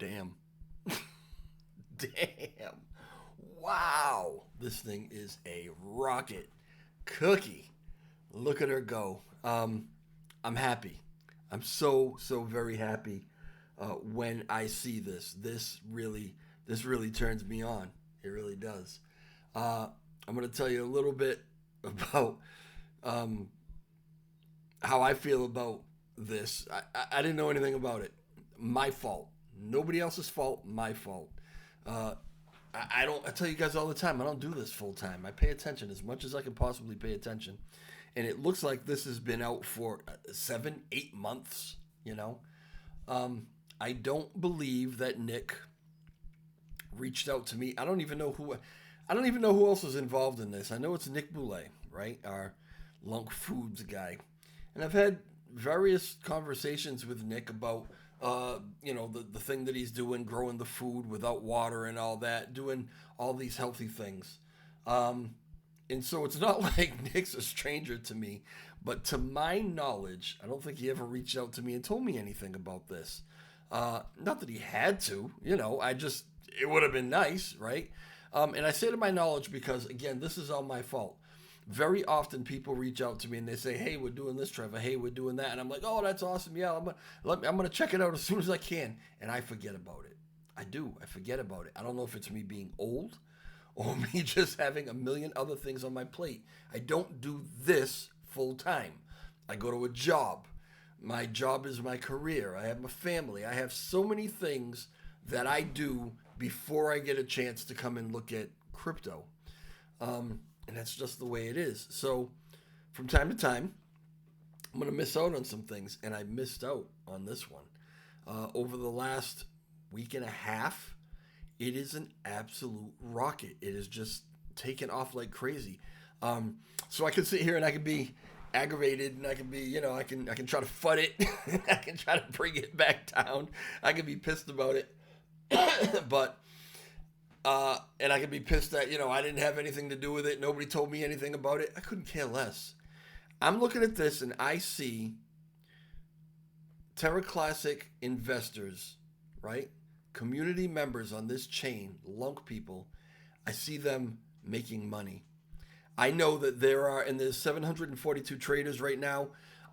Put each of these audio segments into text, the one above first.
Damn. Damn. Wow. This thing is a rocket cookie. Look at her go. I'm happy. I'm so very happy when I see this. This really turns me on. It really does. Uh, I'm going to tell you a little bit about um, how I feel about this. I didn't know anything about it. My fault. Nobody else's fault. My fault. Uh, I don't. I tell you guys all the time. I don't do this full time. I pay attention as much as I can possibly pay attention, and it looks like this has been out for 7, 8 months. You know, I don't believe that Nick reached out to me. I don't even know who. I don't even know who else is involved in this. I know it's Nick Boule, right? Our Lunc Foods guy, and I've had various conversations with Nick about the thing that he's doing, growing the food without water and all that, doing all these healthy things. And so it's not like Nick's a stranger to me, but to my knowledge, I don't think he ever reached out to me and told me anything about this. Not that he had to, it would have been nice, right? And I say to my knowledge because, again, this is all my fault. Very often people reach out to me and they say, "Hey, we're doing this, Trevor. Hey, we're doing that," and I'm like, "Oh, that's awesome. Yeah, I'm gonna check it out as soon as I can," and I forget about it. I do. I forget about it. I don't know if it's me being old or me just having a million other things on my plate. I don't do this full time. I go to a job. My job is my career. I have my family. I have so many things that I do before I get a chance to come and look at crypto. And that's just the way it is. So from time to time, I'm going to miss out on some things. And I missed out on this one. Over the last week and a half, it is an absolute rocket. It is just taken off like crazy. So I can sit here and I can be aggravated and I can be, I can try to FUD it. I can try to bring it back down. I can be pissed about it. But and I could be pissed that, I didn't have anything to do with it. Nobody told me anything about it. I couldn't care less. I'm looking at this and I see Terra Classic investors, right? Community members on this chain, Lunc people. I see them making money. I know that there's 742 traders right now,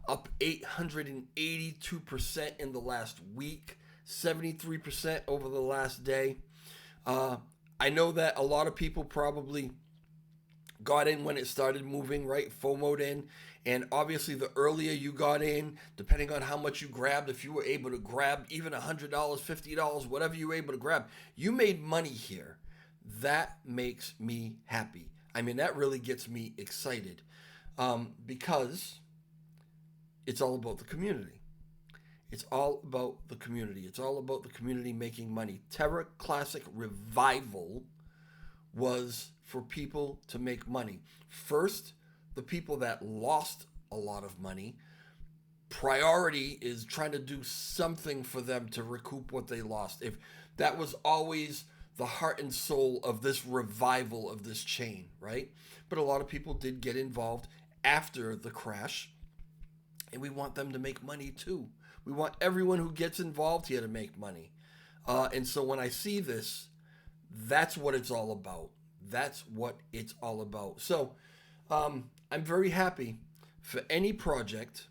up 882% in the last week, 73% over the last day. I know that a lot of people probably got in when it started moving, right? FOMO'd in. And obviously, the earlier you got in, depending on how much you grabbed, if you were able to grab even $100, $50, whatever you were able to grab, you made money here. That makes me happy. I mean, that really gets me excited because it's all about the community. It's all about the community. It's all about the community making money. Terra Classic Revival was for people to make money. First, the people that lost a lot of money. Priority is trying to do something for them to recoup what they lost. If that was always the heart and soul of this revival of this chain, right? But a lot of people did get involved after the crash, and we want them to make money too. We want everyone who gets involved here to make money. And so when I see this, that's what it's all about. That's what it's all about. So I'm very happy for any project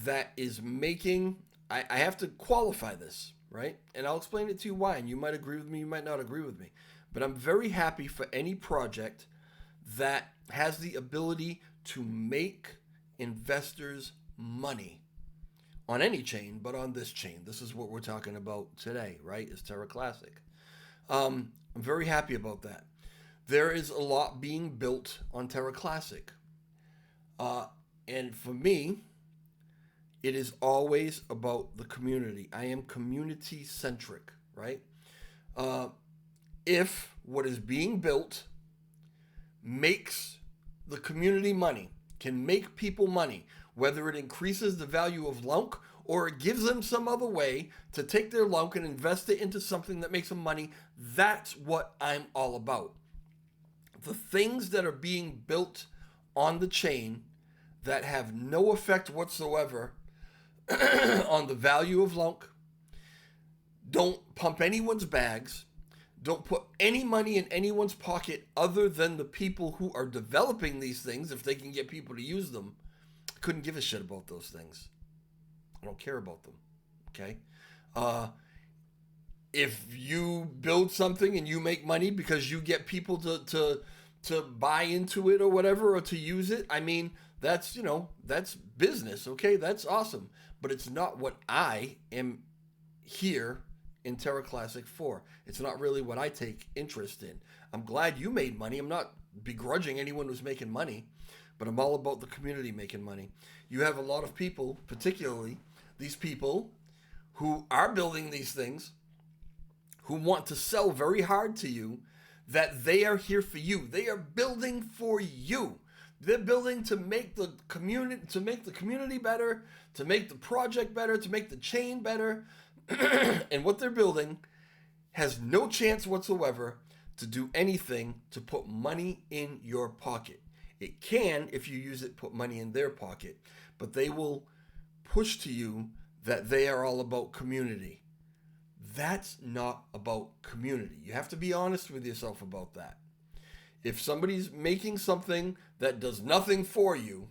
that is making, I have to qualify this, right? And I'll explain it to you why. And you might agree with me, you might not agree with me. But I'm very happy for any project that has the ability to make investors money on any chain, but on this chain. This is what we're talking about today, right? Is Terra Classic. I'm very happy about that. There is a lot being built on Terra Classic. And for me, it is always about the community. I am community centric, right? If what is being built makes the community money, can make people money, whether it increases the value of Lunc or it gives them some other way to take their Lunc and invest it into something that makes them money, that's what I'm all about. The things that are being built on the chain that have no effect whatsoever on the value of Lunc Don't pump anyone's bags. Don't put any money in anyone's pocket other than the people who are developing these things, if they can get people to use them. I couldn't give a shit about those things. I don't care about them. Okay? If you build something and you make money because you get people to buy into it or whatever, or to use it, I mean, that's, that's business, okay? That's awesome. But it's not what I am here in Terra Classic for. It's not really what I take interest in. I'm glad you made money. I'm not begrudging anyone who's making money, but I'm all about the community making money. You have a lot of people, particularly these people who are building these things, who want to sell very hard to you that they are here for you. They are building for you. They're building to make the community better, to make the project better, to make the chain better. And what they're building has no chance whatsoever to do anything to put money in your pocket. It can, if you use it, put money in their pocket, but they will push to you that they are all about community. That's not about community. You have to be honest with yourself about that. If somebody's making something that does nothing for you,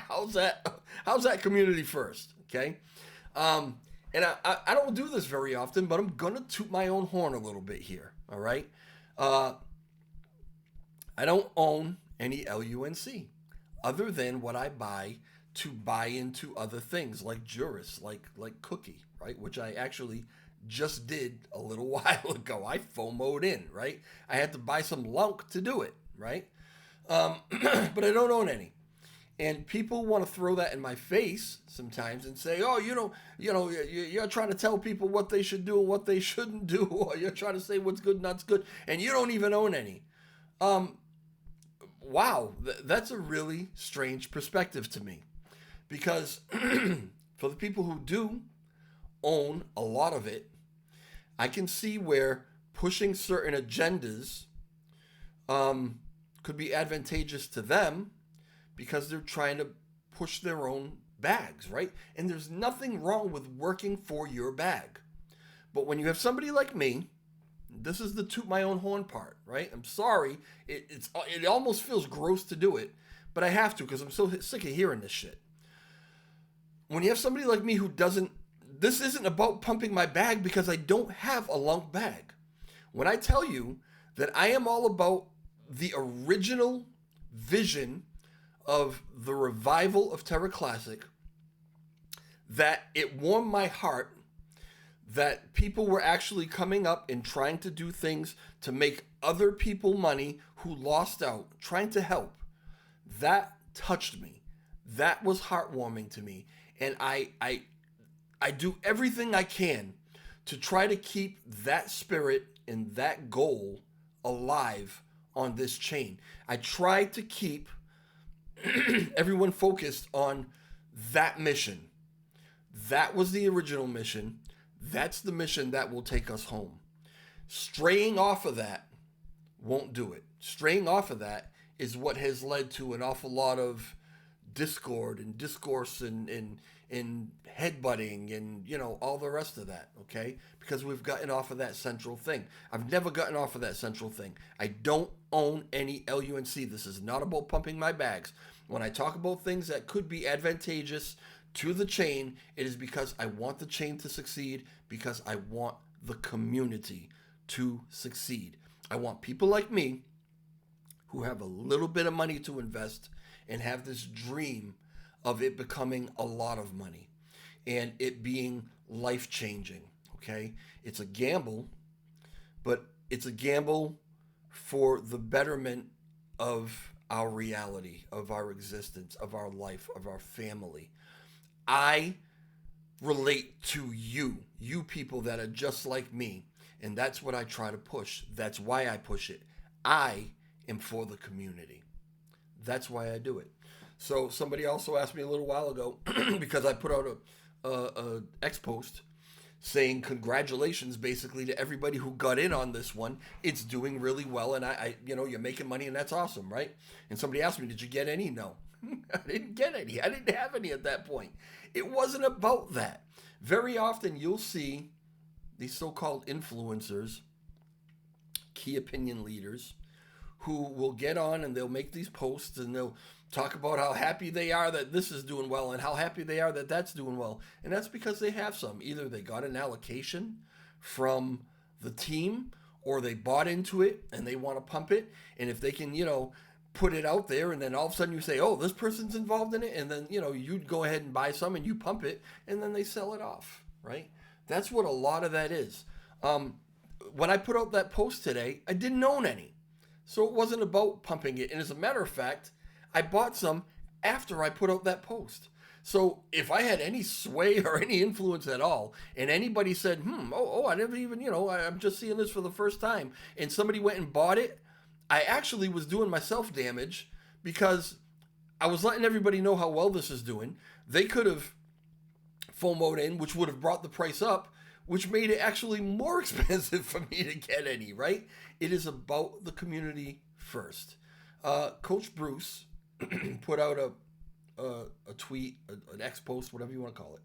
how's that community first? Okay. And I don't do this very often, but I'm gonna toot my own horn a little bit here. All right. I don't own any LUNC other than what I buy to buy into other things like Juris, like Cookie, right? Which I actually just did a little while ago. I FOMO'd in, right? I had to buy some Lunc to do it, right? But I don't own any. And people want to throw that in my face sometimes and say, "Oh, you're trying to tell people what they should do and what they shouldn't do, or you're trying to say what's good and not good, and you don't even own any." Wow, that's a really strange perspective to me, because for the people who do own a lot of it, I can see where pushing certain agendas could be advantageous to them, because they're trying to push their own bags, right? And there's nothing wrong with working for your bag. But when you have somebody like me, this is the toot my own horn part, right? I'm sorry. It almost feels gross to do it, but I have to, because I'm so sick of hearing this shit. When you have somebody like me who doesn't, this isn't about pumping my bag, because I don't have a Lunc bag. When I tell you that I am all about the original vision of the revival of Terra Classic, that it warmed my heart that people were actually coming up and trying to do things to make other people money who lost out, trying to help. That touched me. That was heartwarming to me. And I do everything I can to try to keep that spirit and that goal alive on this chain. I try to keep everyone focused on that mission. That was the original mission. That's the mission that will take us home. Straying off of that won't do it. Straying off of that is what has led to an awful lot of discord and discourse and headbutting and, all the rest of that, okay? Because we've gotten off of that central thing. I've never gotten off of that central thing. I don't own any LUNC. This is not about pumping my bags. When I talk about things that could be advantageous to the chain, it is because I want the chain to succeed, because I want the community to succeed. I want people like me who have a little bit of money to invest and have this dream of it becoming a lot of money and it being life-changing, okay? It's a gamble, but it's a gamble for the betterment of our reality, of our existence, of our life, of our family. I relate to you people that are just like me, and that's what I try to push. That's why I push it. I am for the community. That's why I do it. So somebody also asked me a little while ago, because I put out a X post saying congratulations basically to everybody who got in on this one. It's doing really well, and I you're making money, and that's awesome, right? And somebody asked me, did you get any? No. I didn't get any. I didn't have any at that point. It wasn't about that. Very often you'll see these so-called influencers, key opinion leaders, who will get on and they'll make these posts and they'll talk about how happy they are that this is doing well and how happy they are that that's doing well. And that's because they have some. Either they got an allocation from the team or they bought into it and they want to pump it. And if they can, put it out there and then all of a sudden you say, oh, this person's involved in it. And then, you'd go ahead and buy some and you pump it and then they sell it off, right? That's what a lot of that is. When I put out that post today, I didn't own any. So it wasn't about pumping it. And as a matter of fact, I bought some after I put out that post. So if I had any sway or any influence at all, and anybody said, I never even, I'm just seeing this for the first time, and somebody went and bought it, I actually was doing myself damage because I was letting everybody know how well this is doing. They could have FOMO'd in, which would have brought the price up, which made it actually more expensive for me to get any, right? It is about the community first. Coach Bruce put out a tweet, an X post, whatever you want to call it,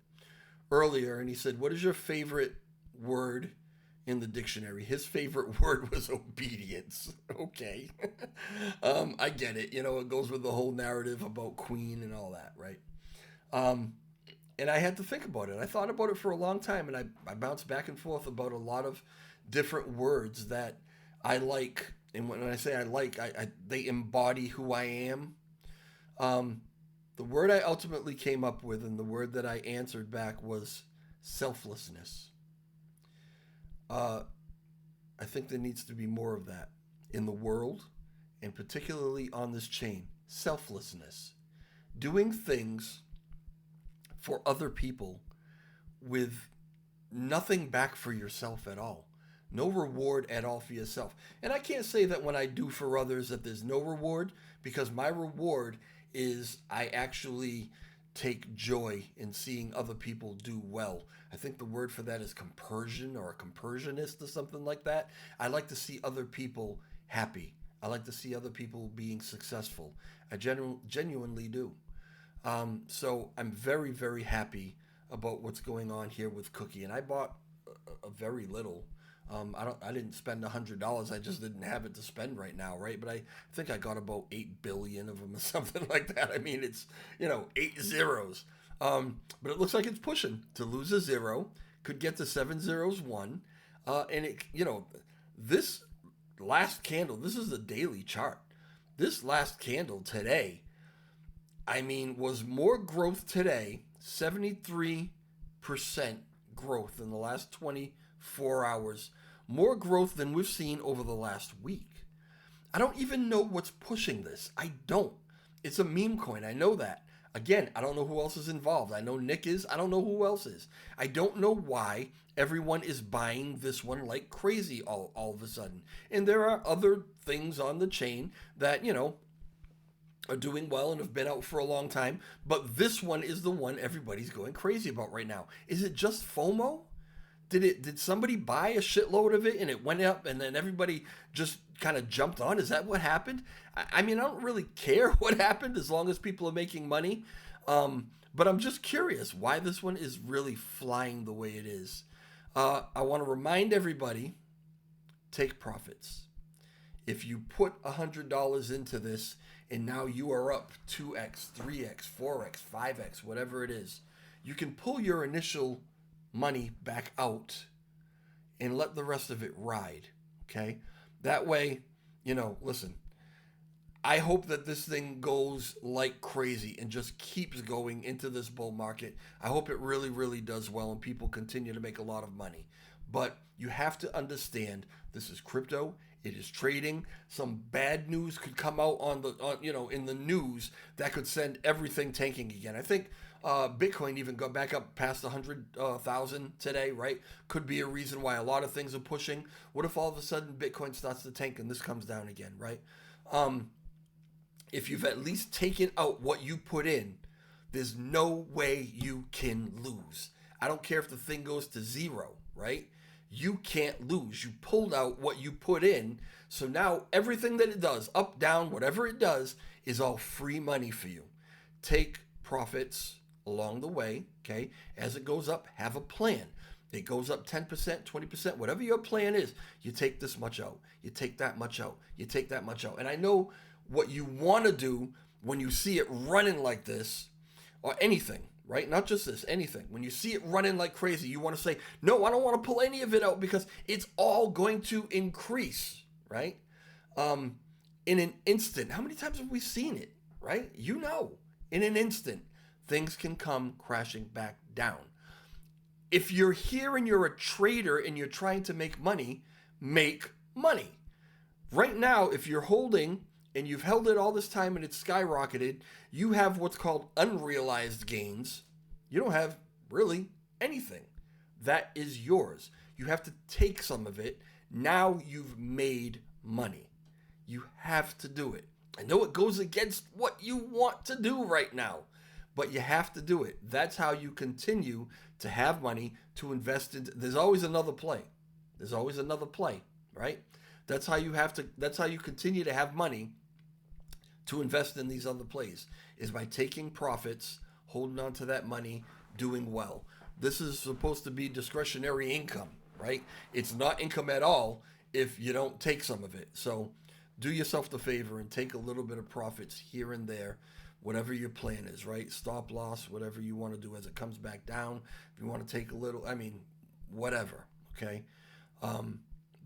earlier, and he said, what is your favorite word in the dictionary? His favorite word was obedience. Okay. I get it. It goes with the whole narrative about Queen and all that, right? And I had to think about it. I thought about it for a long time, and I bounced back and forth about a lot of different words that I like. And when I say I like, they embody who I am. The word I ultimately came up with and the word that I answered back was selflessness. I think there needs to be more of that in the world, and particularly on this chain. Selflessness. Doing things for other people with nothing back for yourself at all. No reward at all for yourself. And I can't say that when I do for others that there's no reward, because my reward is I actually take joy in seeing other people do well. I think the word for that is compersion or a compersionist or something like that. I like to see other people happy. I like to see other people being successful. I genuinely do. So I'm very, very happy about what's going on here with Cookie. And I bought a very little. I didn't spend $100. I just didn't have it to spend right now, right? But I think I got about 8 billion of them or something like that. I mean, it's 8 zeros. But it looks like it's pushing to lose a zero. Could get to 7 zeros 1. And it this last candle. This is the daily chart. This last candle today, I mean, was more growth today. 73% growth in the last 24 hours, more growth than we've seen over the last week. I don't even know what's pushing this. I don't. It's a meme coin. I know that. Again, I don't know who else is involved. I know Nick is. I don't know who else is. I don't know why everyone is buying this one like crazy all of a sudden. And there are other things on the chain that, are doing well and have been out for a long time. But this one is the one everybody's going crazy about right now. Is it just FOMO? Did somebody buy a shitload of it and it went up and then everybody just kind of jumped on? Is that what happened? I mean, I don't really care what happened as long as people are making money. But I'm just curious why this one is really flying the way it is. I want to remind everybody, take profits. If you put $100 into this and now you are up 2x, 3x, 4x, 5x, whatever it is, you can pull your initial money back out and let the rest of it ride. Okay? That way, listen, I hope that this thing goes like crazy and just keeps going into this bull market. I hope it really, really does well and people continue to make a lot of money. But you have to understand this is crypto. It is trading. Some bad news could come out in the news that could send everything tanking again. I think Bitcoin even got back up past 100,000 today, right? Could be a reason why a lot of things are pushing. What if all of a sudden Bitcoin starts to tank and this comes down again, right? If you've at least taken out what you put in, there's no way you can lose. I don't care if the thing goes to zero, right? You can't lose. You pulled out what you put in. So now everything that it does, up, down, whatever it does, is all free money for you. take profits along the way, okay? As it goes up, have a plan. It goes up 10%, 20%, whatever your plan is. You take this much out. You take that much out. You take that much out. And I know what you want to do when you see it running like this, or anything, right? Not just this, anything. When you see it running like crazy, you want to say, no, I don't want to pull any of it out because it's all going to increase, right? In an instant. How many times have we seen it, right? You know, in an instant, things can come crashing back down. If you're here and you're a trader and you're trying to make money, make money. Right now, if you're holding and you've held it all this time and it's skyrocketed, you have what's called unrealized gains. You don't have really anything. That is yours. You have to take some of it. Now you've made money. You have to do it. I know it goes against what you want to do right now, but you have to do it. That's how you continue to have money to invest in. There's always another play. There's always another play, right? That's how you continue to have money to invest in these other plays, is by taking profits, holding on to that money, doing well. This is supposed to be discretionary income, right? It's not income at all if you don't take some of it. So do yourself the favor and take a little bit of profits here and there, whatever your plan is, right? Stop loss, whatever you want to do as it comes back down. If you want to take a little, whatever, okay?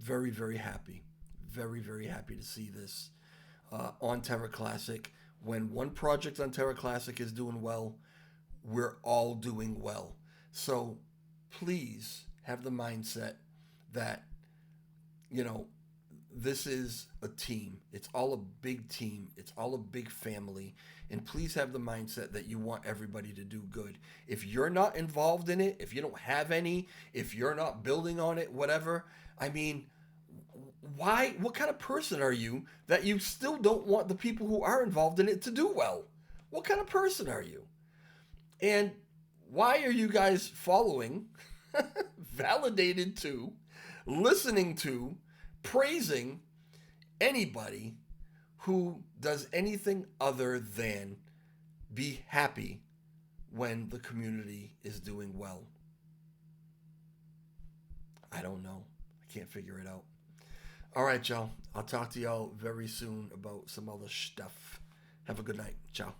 Very, very happy. Very, very happy to see this on Terra Classic. When one project on Terra Classic is doing well, we're all doing well. So please have the mindset that, this is a team. It's all a big team. It's all a big family. And please have the mindset that you want everybody to do good. If you're not involved in it, if you don't have any, if you're not building on it, whatever, why? What kind of person are you that you still don't want the people who are involved in it to do well? What kind of person are you? And why are you guys following, validated to, listening to, praising anybody who does anything other than be happy when the community is doing well? I don't know. I can't figure it out. All right, y'all. I'll talk to y'all very soon about some other stuff. Have a good night. Ciao.